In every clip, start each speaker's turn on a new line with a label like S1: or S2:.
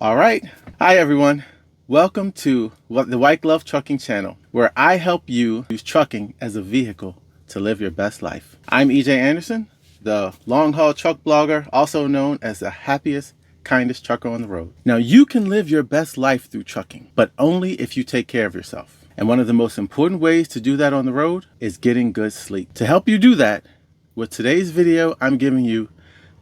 S1: All right. Hi, everyone. Welcome to the White Glove Trucking channel, where I help you use trucking as a vehicle to live your best life. I'm EJ Anderson, the long haul truck blogger, also known as the happiest, kindest trucker on the road. Now, you can live your best life through trucking, but only if you take care of yourself. And one of the most important ways to do that on the road is getting good sleep. To help you do that, with today's video, I'm giving you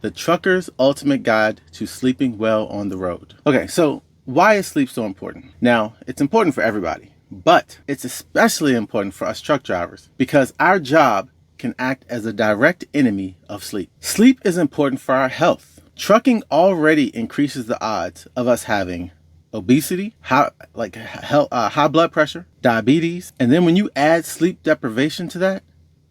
S1: the trucker's ultimate guide to sleeping well on the road. Okay, so why is sleep so important? Now, it's important for everybody, but it's especially important for us truck drivers because our job can act as a direct enemy of sleep. Sleep is important for our health. Trucking already increases the odds of us having obesity, high blood pressure, diabetes, and then when you add sleep deprivation to that,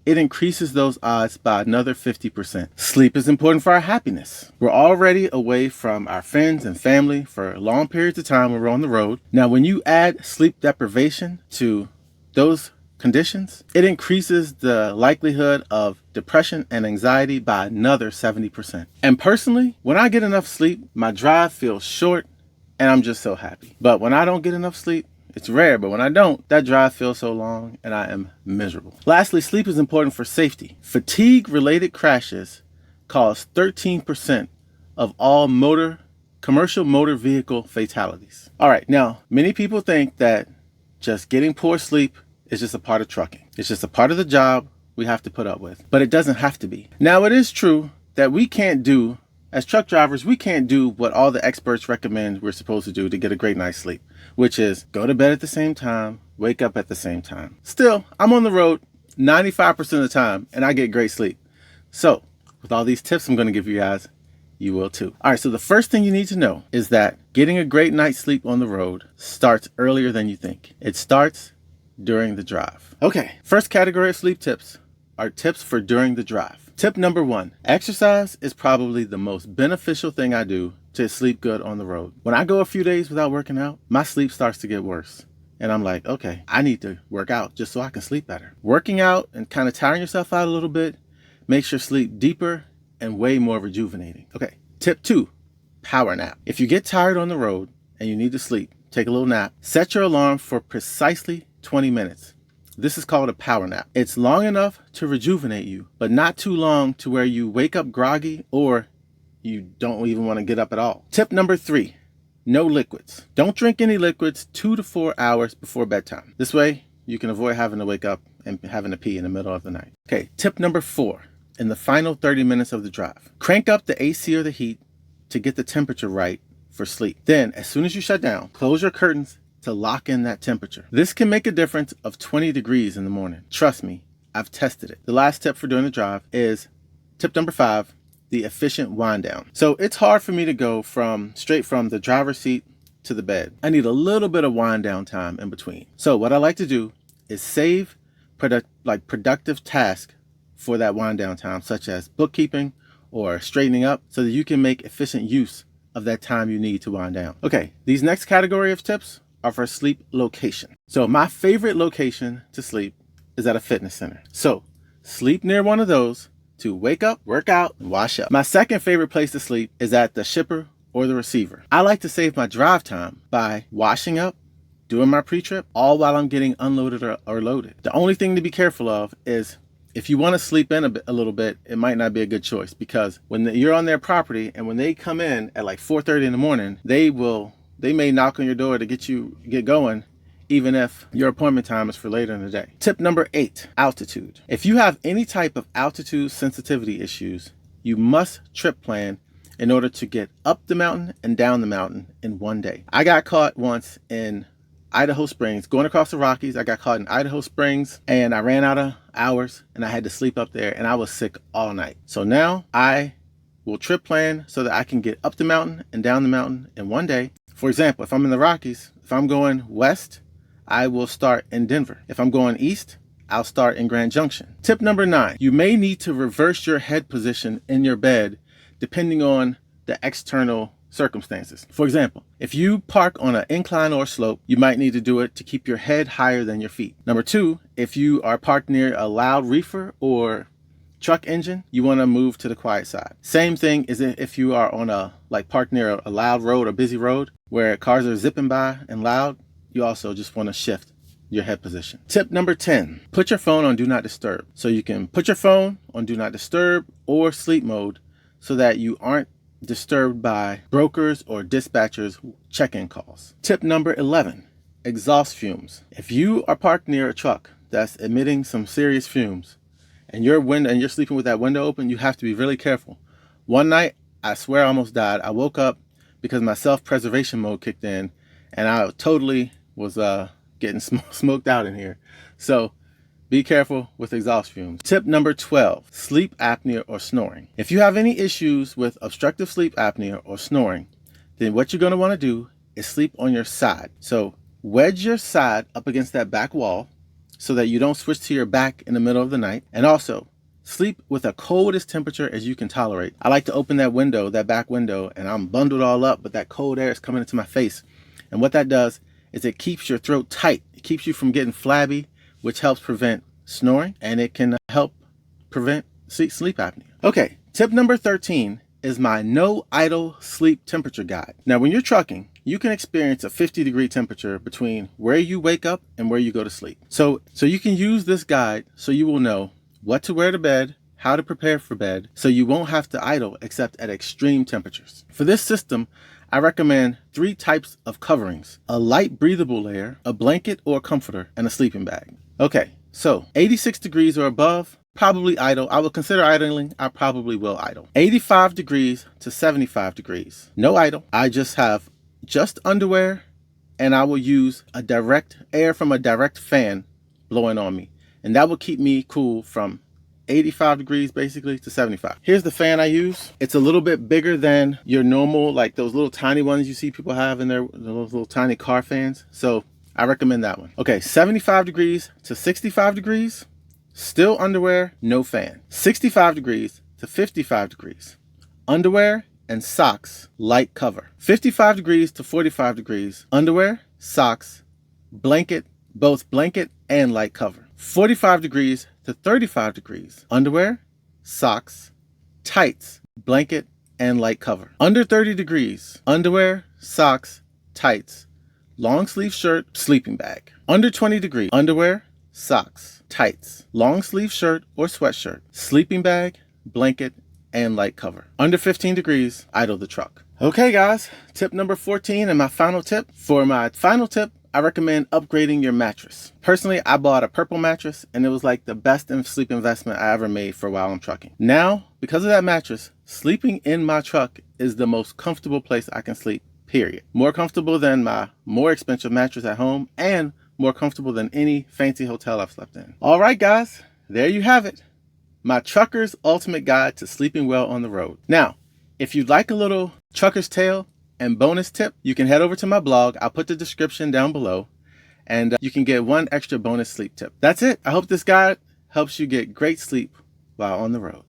S1: it increases those odds by another 50%. Sleep is important for our happiness. We're already away from our friends and family for long periods of time when we're on the road. Now, when you add sleep deprivation to those conditions, it increases the likelihood of depression and anxiety by another 70%. And personally, when I get enough sleep, my drive feels short and I'm just so happy. But when I don't get enough sleep, it's rare, but when I don't, that drive feels so long and I am miserable. Lastly, sleep is important for safety. Fatigue-related crashes cause 13% of all commercial motor vehicle fatalities. All right, now, many people think that just getting poor sleep is just a part of trucking. It's just a part of the job we have to put up with, but it doesn't have to be. Now, it is true that as truck drivers, we can't do what all the experts recommend we're supposed to do to get a great night's sleep, which is go to bed at the same time, wake up at the same time. Still, I'm on the road 95% of the time and I get great sleep. So with all these tips I'm going to give you guys, you will too. All right, so the first thing you need to know is that getting a great night's sleep on the road starts earlier than you think. It starts during the drive. Okay, first category of sleep tips are tips for during the drive. Tip number 1, exercise is probably the most beneficial thing I do to sleep good on the road. When I go a few days without working out, my sleep starts to get worse. And I'm like, okay, I need to work out just so I can sleep better. Working out and kind of tiring yourself out a little bit makes your sleep deeper and way more rejuvenating. Okay, tip 2, power nap. If you get tired on the road and you need to sleep, take a little nap. Set your alarm for precisely 20 minutes. This is called a power nap. It's long enough to rejuvenate you, but not too long to where you wake up groggy or you don't even want to get up at all. Tip number 3, no liquids. Don't drink any liquids 2 to 4 hours before bedtime. This way you can avoid having to wake up and having to pee in the middle of the night. Okay, tip number 4, in the final 30 minutes of the drive, crank up the AC or the heat to get the temperature right for sleep. Then, as soon as you shut down, close your curtains to lock in that temperature. This can make a difference of 20 degrees in the morning. Trust me, I've tested it. The last tip for doing the drive is tip number 5, the efficient wind down. So it's hard for me to go straight from the driver's seat to the bed. I need a little bit of wind down time in between. So what I like to do is save productive tasks for that wind down time, such as bookkeeping or straightening up, so that you can make efficient use of that time you need to wind down. Okay, these next category of tips are for sleep location. So my favorite location to sleep is at a fitness center. So sleep near one of those to wake up, work out, and wash up. My second favorite place to sleep is at the shipper or the receiver. I like to save my drive time by washing up, doing my pre-trip, all while I'm getting unloaded or loaded. The only thing to be careful of is if you want to sleep in a little bit, it might not be a good choice, because when you're on their property and when they come in at like 4:30 in the morning, they may knock on your door to get going, even if your appointment time is for later in the day. Tip number 8, altitude. If you have any type of altitude sensitivity issues, you must trip plan in order to get up the mountain and down the mountain in one day. I got caught once in Idaho Springs, going across the Rockies. I got caught in Idaho Springs and I ran out of hours and I had to sleep up there and I was sick all night. So now I will trip plan so that I can get up the mountain and down the mountain in one day. For example, if I'm in the Rockies, if I'm going west, I will start in Denver. If I'm going east, I'll start in Grand Junction. Tip number 9, you may need to reverse your head position in your bed depending on the external circumstances. For example, if you park on an incline or slope, you might need to do it to keep your head higher than your feet. Number 2, if you are parked near a loud reefer or truck engine, you want to move to the quiet side. Same thing is if you are on a parked near a loud road or busy road where cars are zipping by and loud, you also just want to shift your head position. Tip number 10, put your phone on do not disturb. So you can put your phone on do not disturb or sleep mode so that you aren't disturbed by brokers or dispatchers check-in calls. Tip number 11, exhaust fumes. If you are parked near a truck that's emitting some serious fumes and you're sleeping with that window open, you have to be really careful. One night, I swear I almost died. I woke up because my self-preservation mode kicked in and I totally was getting smoked out in here. So be careful with exhaust fumes. Tip number 12, sleep apnea or snoring. If you have any issues with obstructive sleep apnea or snoring, then what you're going to want to do is sleep on your side. So wedge your side up against that back wall so that you don't switch to your back in the middle of the night. And also sleep with a coldest temperature as you can tolerate. I like to open that window, that back window, and I'm bundled all up, but that cold air is coming into my face. And what that does is it keeps your throat tight. It keeps you from getting flabby, which helps prevent snoring, and it can help prevent sleep apnea. Okay, tip number 13 is my no idle sleep temperature guide. Now, when you're trucking, you can experience a 50-degree temperature between where you wake up and where you go to sleep. So you can use this guide so you will know what to wear to bed, how to prepare for bed, so you won't have to idle except at extreme temperatures. For this system, I recommend 3 types of coverings: a light breathable layer, a blanket or comforter, and a sleeping bag. Okay, so 86 degrees or above, probably idle. I will consider idling. I probably will idle. 85 degrees to 75 degrees, no idle. I just have underwear, and I will use a direct air from a direct fan blowing on me, and that will keep me cool from 85 degrees basically to 75. Here's the fan I use. It's a little bit bigger than your normal, like those little tiny ones you see people have in those little tiny car fans. So I recommend that one. Okay, 75 degrees to 65 degrees, still underwear, no fan. 65 degrees to 55 degrees, underwear and socks, light cover. 55 degrees to 45 degrees, underwear, socks, blanket, both blanket and light cover. 45 degrees to 35 degrees, underwear, socks, tights, blanket, and light cover. Under 30 degrees, underwear, socks, tights, long sleeve shirt, sleeping bag. Under 20 degrees, underwear, socks, tights, long sleeve shirt or sweatshirt, sleeping bag, blanket, and light cover. Under 15 degrees, idle the truck. Okay guys, tip number 14 and my final tip. For my final tip, I recommend upgrading your mattress. Personally, I bought a purple mattress and it was like the best sleep investment I ever made for while I'm trucking. Now, because of that mattress, sleeping in my truck is the most comfortable place I can sleep, period. More comfortable than my more expensive mattress at home and more comfortable than any fancy hotel I've slept in. All right, guys, there you have it. My trucker's ultimate guide to sleeping well on the road. Now, if you'd like a little trucker's tale and bonus tip, you can head over to my blog. I'll put the description down below and you can get 1 extra bonus sleep tip. That's it. I hope this guide helps you get great sleep while on the road.